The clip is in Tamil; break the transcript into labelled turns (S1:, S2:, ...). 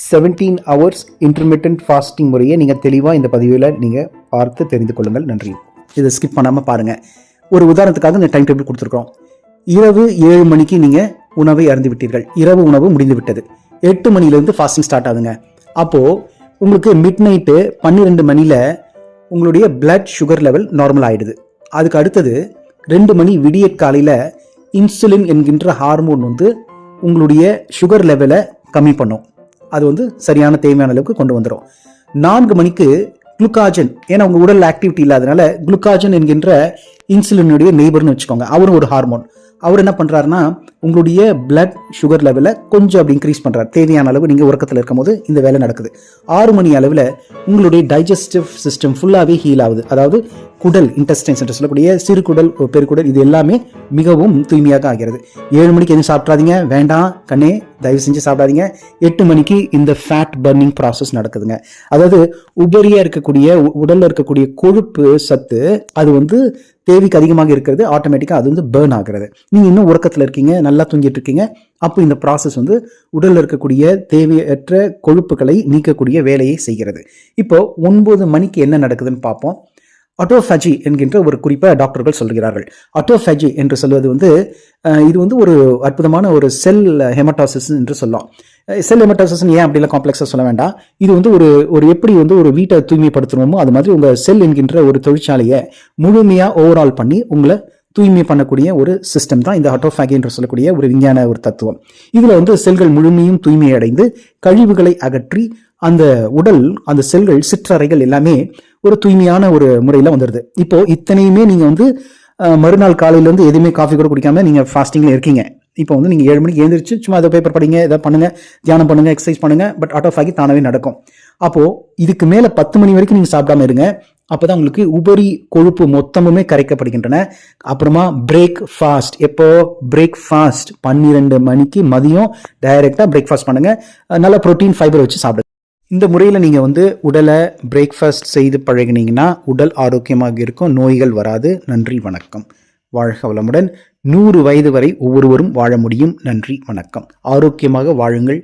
S1: 17 ஹவர்ஸ் இன்டர்மிட்டன்ட் ஃபாஸ்டிங் முறையை நீங்கள் தெளிவாக இந்த பதிவில் நீங்கள் பார்த்து தெரிந்து கொள்ளுங்கள். நன்றி. இதை ஸ்கிப் பண்ணாமல் பாருங்கள். ஒரு உதாரணத்துக்காக இந்த டைம் டேபிள் கொடுத்துருக்கோம். இரவு 7 மணிக்கு நீங்கள் உணவை அருந்து விட்டீர்கள். இரவு உணவு முடிந்து விட்டது. 8 மணிலேருந்து ஃபாஸ்டிங் ஸ்டார்ட் ஆகுதுங்க. அப்போது உங்களுக்கு மிட் நைட்டு 12 மணியில் உங்களுடைய பிளட் சுகர் லெவல் நார்மல் ஆகிடுது. அதுக்கு அடுத்தது 2 மணி விடிய காலையில் இன்சுலின் என்கின்ற ஹார்மோன் உங்களுடைய சுகர் லெவலை கம்மி பண்ணும். அது சரியான தேவையான அளவுக்கு கொண்டு வந்துடும். 4 மணிக்கு குளுக்காஜன், ஏன்னா உங்கள் உடல் ஆக்டிவிட்டி இல்லாதனால குளுக்காஜன் என்கின்ற இன்சுலினுடைய நெய்பர்னு வச்சுக்கோங்க, அவரும் ஒரு ஹார்மோன். அவர் என்ன பண்ணுறாருன்னா உங்களுடைய பிளட் சுகர் லெவலை கொஞ்சம் அப்படி இன்க்ரீஸ் பண்ணுறாரு. தேவையான அளவு நீங்கள் உறக்கத்தில் இருக்கும்போது இந்த வேலை நடக்குது. 6 மணி அளவில் உங்களுடைய டைஜஸ்டிவ் சிஸ்டம் ஃபுல்லாகவே ஹீல் ஆகுது. அதாவது குடல், இன்டெஸ்டைன்ஸ் என்று சொல்லக்கூடிய சிறு குடல், பெருக்குடல், இது எல்லாமே மிகவும் தூய்மையாக ஆகிறது. 7 மணிக்கு எதுவும் சாப்பிட்றாதீங்க, வேண்டாம் கண்ணே, தயவு செஞ்சு சாப்பிடாதீங்க. 8 மணிக்கு இந்த ஃபேட் பர்னிங் ப்ராசஸ் நடக்குதுங்க. அதாவது உபரியாக இருக்கக்கூடிய உடலில் இருக்கக்கூடிய கொழுப்பு சத்து அது தேவைக்கு அதிகமாக இருக்கிறது, ஆட்டோமேட்டிக்காக அது பேர்ன் ஆகிறது. நீங்கள் இன்னும் உறக்கத்தில் இருக்கீங்க, நல்லா தூங்கிட்டு இருக்கீங்க. அப்போ இந்த ப்ராசஸ் உடலில் இருக்கக்கூடிய தேவையற்ற கொழுப்புகளை நீக்கக்கூடிய வேலையை செய்கிறது. இப்போ 9 மணிக்கு என்ன நடக்குதுன்னு பார்ப்போம். ஆட்டோஃபேஜி என்கின்ற ஒரு குறிப்பை டாக்டர்கள் சொல்கிறார்கள். ஆட்டோஃபேஜி என்று சொல்வது இது ஒரு அற்புதமான ஒரு செல் ஹெமட்டாசிஸ் என்று சொல்லலாம். செல் ஹெமட்டாசிஸ் ஏன் அப்படிலாம் காம்ப்ளெக்ஸாக சொல்ல வேண்டாம். இது ஒரு எப்படி ஒரு வீட்டை தூய்மைப்படுத்தணுமோ அது மாதிரி உங்கள் செல் என்கின்ற ஒரு தொழிற்சாலையை முழுமையாக ஓவரால் பண்ணி உங்களை தூய்மை பண்ணக்கூடிய ஒரு சிஸ்டம் தான் இந்த ஆட்டோஃபேஜி என்று சொல்லக்கூடிய ஒரு விஞ்ஞான ஒரு தத்துவம். இதில் செல்கள் முழுமையும் தூய்மையடைந்து கழிவுகளை அகற்றி அந்த உடல், அந்த செல்கள், சிற்றறைகள் எல்லாமே ஒரு தூய்மையான ஒரு முறையில் வந்துடுது. இப்போ இத்தனையுமே நீங்கள் மறுநாள் காலையிலேருந்து எதுவுமே காஃபி கூட குடிக்காம நீங்கள் ஃபாஸ்டிங்கில் இருக்கீங்க. இப்போ நீங்கள் 7 மணிக்கு எழுந்திரிச்சு சும்மா அதை பேப்பர் படிங்க, எதை பண்ணுங்க, தியானம் பண்ணுங்க, எக்ஸசைஸ் பண்ணுங்க, பட் ஆட்டோஃபேஜி தானாகவே நடக்கும். அப்போது இதுக்கு மேலே 10 மணி வரைக்கும் நீங்கள் சாப்பிடாம இருங்க. அப்போதான் உங்களுக்கு உபரி கொழுப்பு மொத்தமுமே கரைக்கப்படுகின்றன. அப்புறமா பிரேக் ஃபாஸ்ட். எப்போ பிரேக்ஃபாஸ்ட் 12 மணிக்கு மதியம் டைரெக்டாக பிரேக்ஃபாஸ்ட் பண்ணுங்க. நல்ல ப்ரோட்டீன், ஃபைபர் வச்சு சாப்பிடுங்க. இந்த முறையில் நீங்கள் உடலை பிரேக்ஃபாஸ்ட் செய்து பழகினீங்கன்னா உடல் ஆரோக்கியமாக இருக்கும், நோய்கள் வராது. நன்றி, வணக்கம். வாழ்க வளமுடன். 100 வயது வரை ஒவ்வொருவரும் வாழ முடியும். நன்றி, வணக்கம். ஆரோக்கியமாக வாழுங்கள்.